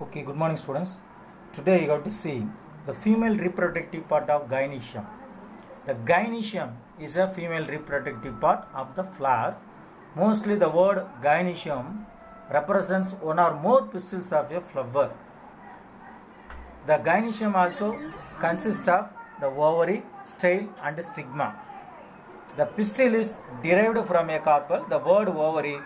Okay, good morning students. Today you have to see the female reproductive part of gynoecium. The gynoecium is a female reproductive part of the flower. Mostly the word gynoecium represents one or more pistils of a flower. The gynoecium also consists of the ovary, style and stigma. The pistil is derived from a carpel. The word ovary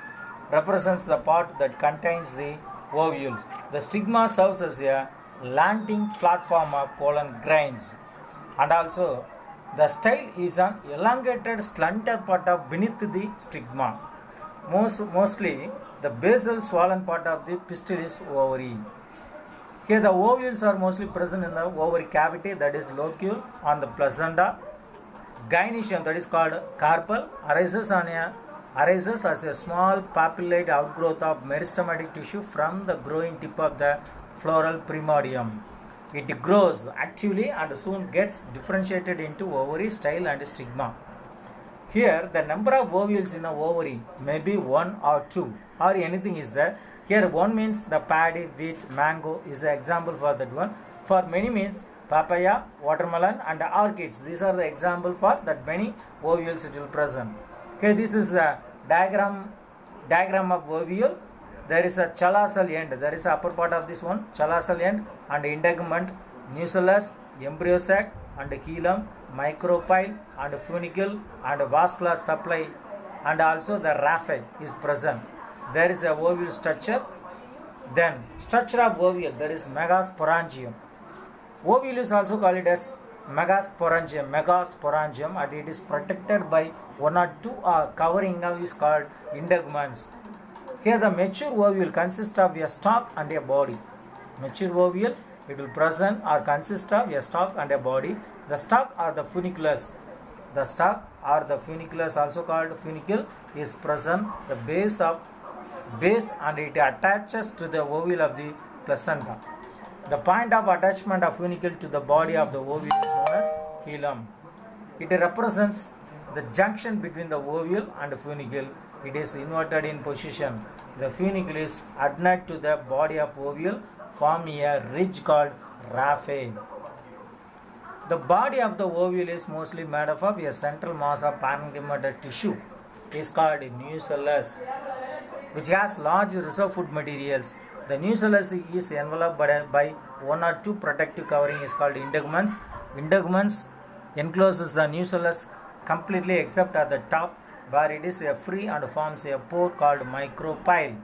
represents the part that contains the ovules. The stigma serves as a landing platform of pollen grains. And also, the style is an elongated slender part of beneath the stigma. Mostly, the basal swollen part of the pistil is ovary. Here, the ovules are mostly present in the ovary cavity, that is locule on the placenta. Gynoecium, that is called carpel, arises as a small papillate outgrowth of meristematic tissue from the growing tip of the floral primordium. It grows actively and soon gets differentiated into ovary, style and stigma. Here the number of ovules in an ovary may be 1 or 2 or anything is there. Here 1 means the paddy, wheat, mango is an example for that one. For many means papaya, watermelon and orchids. These are the example for that many ovules it will present. Okay, this is a diagram of ovule. There is a chalosal end. There is a upper part of this one, chalosal end and integument, nucellus, embryo sac and hilum, micropyle and funicle and vascular supply and also the raphe is present. There is a ovule structure. Then structure of ovule, there is megasporangium. Ovule is also called it as megasporangium and it is protected by 1 or 2 covering of is called integuments. Here the mature ovule consists of a stalk and a body. Mature ovule, it will present or consist of a stalk and a body. The stalk or the funiculus. The stalk or the funiculus, also called funicle, is present the base and it attaches to the ovule of the placenta. The point of attachment of funicle to the body of the ovule is known as hilum. It represents the junction between the ovule and the funicle. It is inverted in position. The funicle is adnate to the body of ovule, forming a ridge called raphe. The body of the ovule is mostly made up of a central mass of parenchymal tissue. It is called nucellus, which has large reserve food materials. The nucellus is enveloped by 1 or 2 protective covering is called integuments. Integuments encloses the nucellus completely except at the top where it is free and forms a pore called micropyle.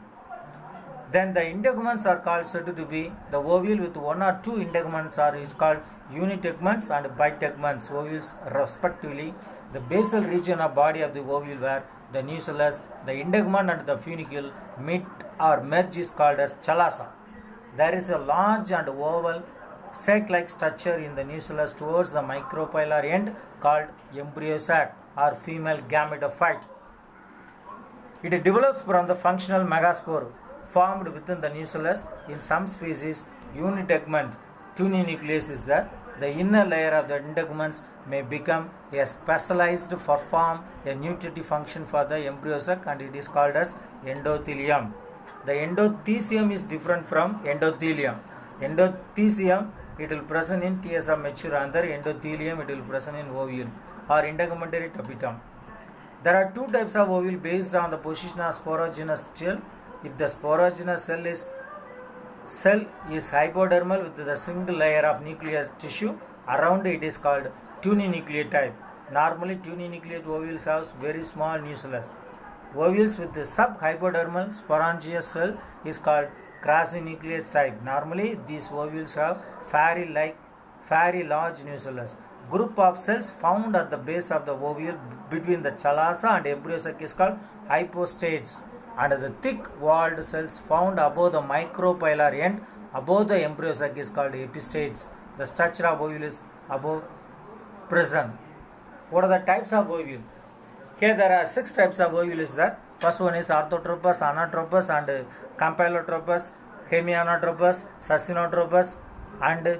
Then the integuments are called said to be the ovule with 1 or 2 integuments is called uniteguments and biteguments ovules respectively. The basal region of body of the ovule where the nucellus, the integument and the funicle meet or merge is called as chalosa. There is a large and oval sac-like structure in the nucellus towards the micropylar end called embryo sac or female gametophyte. It develops from the functional megaspore formed within the nucellus. In some species, unitegument tuninucleus is there. The inner layer of the integuments may become a specialized to perform a nutritive function for the embryo sac and it is called as endothelium. The endothecium is different from endothelium. Endothecium, it will present in tears of mature anther. Endothelium, it will present in ovule or integumentary tapetum. There are 2 types of ovule based on the position of sporogenous cell. If the sporogenous cell is hypodermal with the single layer of nuclear tissue around it is called tuninucleate type. Normally tuninucleate ovules have very small nucellus. Ovules with the subhypodermal sporangious cell is called quasinucleate type. Normally these ovules have very large nucellus. Group of cells found at the base of the ovule between the chalosa and embryo sac is called hypostates. And the thick walled cells found above the micropylar end above the embryo sac is called epistates. The structure of ovule is above present. What are the types of ovule? Here there are 6 types of ovule is there. First one is orthotropous, anatropous and campylotropous, hemianatropous, succinotropous and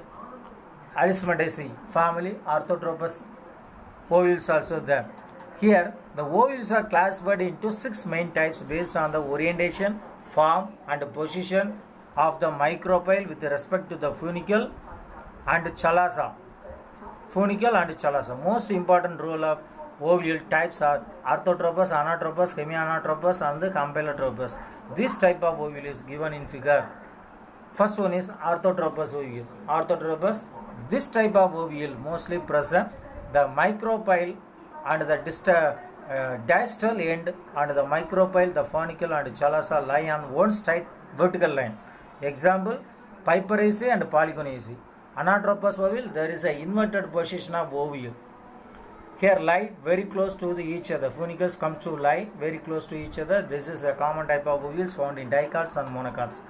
Alismataceae family orthotropous ovules also there. Here the ovules are classified into 6 main types based on the orientation, form and position of the micropyle with respect to the funicle and chalaza. Funicle and chalaza. Most important role of ovule types are orthotropous, anatropous, hemianatropous and the campylotropous. This type of ovule is given in figure. First one is orthotropous ovule. Orthotropous. This type of ovule mostly present the micropyle and the distal end and the micropyle, the funicle and chalaza lie on one straight vertical line. Example, Piperaceae and Polygonaceae. Anatropous ovule, there is an inverted position of ovule. Here lie very close to each other. Funicles come to lie very close to each other. This is a common type of ovules found in dicots and monocots.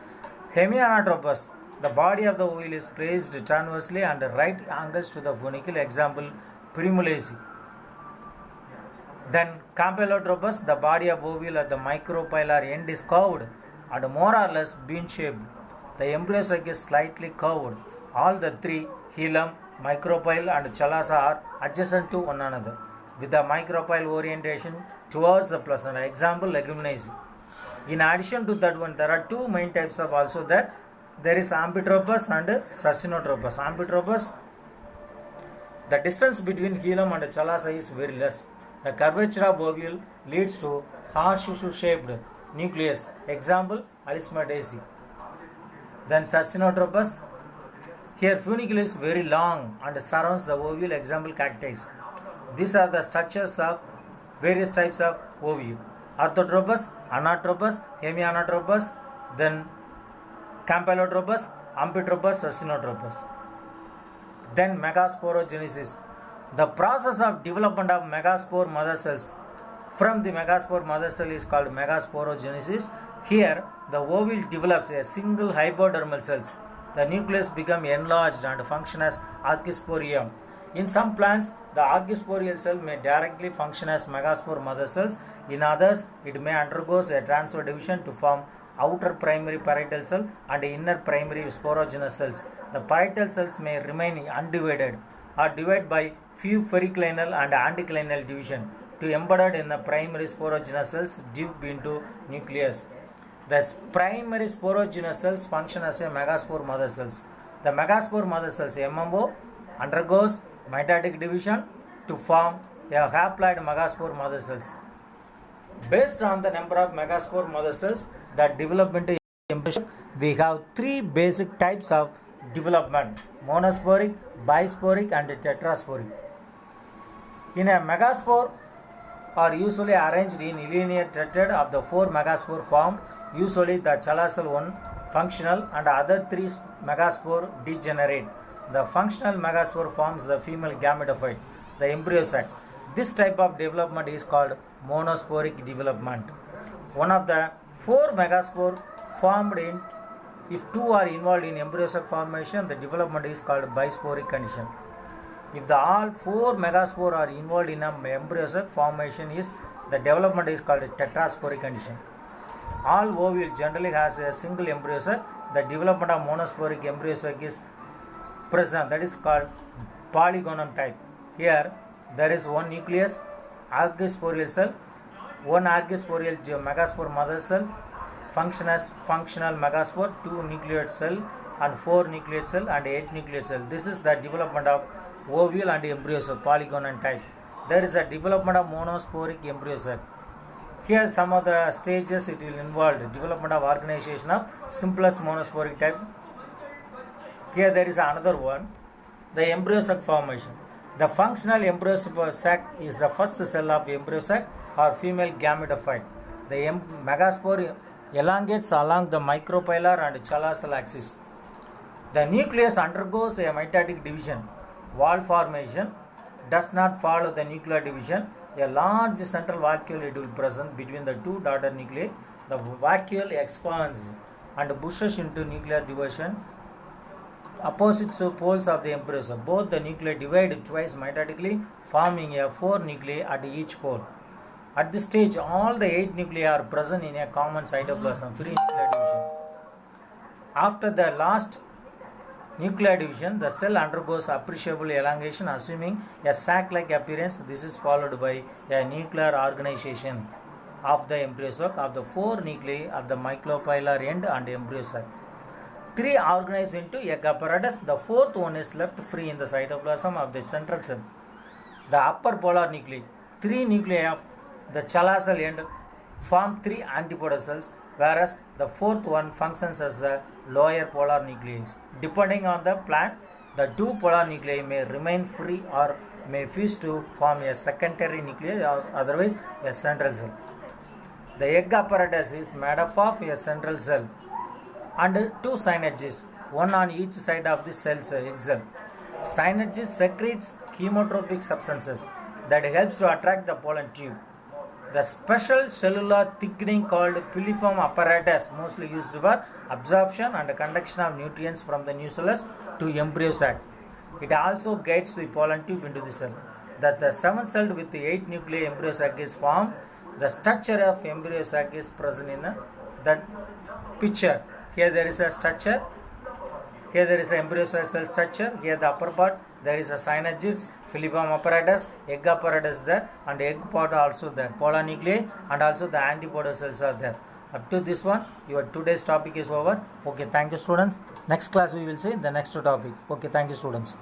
Hemianatropous, the body of the ovule is placed transversely and right angles to the funicle. Example, Primulaceae. Then Campylotropous, the body of ovule at the micropylar end is curved and more or less bean shaped. The embryo sac is slightly curved. All the three, hilum, micropyle and chalaza are adjacent to one another with the micropyle orientation towards the placenta. Example, Leguminaceae. In addition to that one, there are two main types of also that. There is Amphitropous and Succinotropous. Amphitropous, the distance between hilum and chalaza is very less. The curvature of ovule leads to horseshoe shaped nucleus. Example, Alismataceae. Then Succinotropous, here funicle is very long and surrounds the ovule. Example, Cacti. These are the structures of various types of ovule. Orthotropous, Anatropous, Hemianatropous, then Campylotropous, Amphitropous, Succinotropous. Then megasporogenesis. The process of development of megaspore mother cells from the megaspore mother cell is called megasporogenesis. Here, the ovule develops a single hypodermal cells. The nucleus becomes enlarged and function as archisporium. In some plants, the archisporial cell may directly function as megaspore mother cells. In others, it may undergo a transfer division to form outer primary parietal cell and inner primary sporogenous cells. The parietal cells may remain undivided or divide by few periclinal and anticlinal division to embedded in the primary sporogenous cells deep into nucleus. The primary sporogenous cells function as a megaspore mother cells. The megaspore mother cells MMO undergoes mitotic division to form a haploid megaspore mother cells. Based on the number of megaspore mother cells that develop into embryo, we have three basic types of development: monosporic, bisporic and tetrasporic. In a megaspore are usually arranged in linear tetrad of the four megaspore formed. Usually the chalaza one functional and other three megaspore degenerate. The functional megaspore forms the female gametophyte, the embryo sac. This type of development is called monosporic development. One of the four megaspore formed in, if two are involved in embryo sac formation, the development is called bisporic condition. If the all four megaspore are involved in a embryo sac formation, the development is called tetrasporic condition. All ovule generally has a single embryo sac. The development of monosporic embryo sac is present, that is called polygonum type. Here there is one nucleus, archisporial cell, one archisporial megaspore mother cell, function as functional megaspore, 2 nucleate cell and 4 nucleate cell and 8 nucleate cell. This is the development of ovule and embryo sac, polygonum type. There is a development of monosporic embryo sac. Here some of the stages it will involve development of organization of simplest monosporic type. Here there is another one, the embryo sac formation. The functional embryo sac is the first cell of embryo sac or female gametophyte. The megaspore elongates along the micropylar and chalazal axis. The nucleus undergoes a mitotic division. Wall formation does not follow the nuclear division. A large central vacuole it will present between the two daughter nuclei. The vacuole expands and pushes into nuclear division. Opposite poles of the embryo sac. Both the nuclei divide twice mitotically, forming a 4 nuclei at each pole. At this stage, all the 8 nuclei are present in a common cytoplasm, free nuclear division. After the last nuclear division, the cell undergoes appreciable elongation, assuming a sac-like appearance. This is followed by a nuclear organization of the embryo sac of the 4 nuclei at the micropylar end and embryo sac. Three organized into egg apparatus. The fourth one is left free in the cytoplasm of the central cell. The upper polar nuclei, three nuclei of the chalazal end form three antipodal cells, whereas the fourth one functions as the lower polar nuclei. Depending on the plant, the two polar nuclei may remain free or may fuse to form a secondary nuclei or otherwise a central cell. The egg apparatus is made up of a central cell and two synergies, one on each side of the cell's egg cell. Synergy secretes chemotropic substances that helps to attract the pollen tube. The special cellular thickening called piliform apparatus mostly used for absorption and conduction of nutrients from the nucellus to embryo sac. It also guides the pollen tube into the cell. That the 7-celled with the 8 nuclei embryo sac is formed. The structure of embryo sac is present in that picture. Here there is a structure. Here there is an embryo cell structure. Here the upper part there is a synergids, piliform apparatus, egg apparatus there, and egg part also there. Polar nuclei and also the antipodal cells are there. Up to this one, your today's topic is over. Okay, thank you students. Next class we will see the next topic. Okay, thank you students.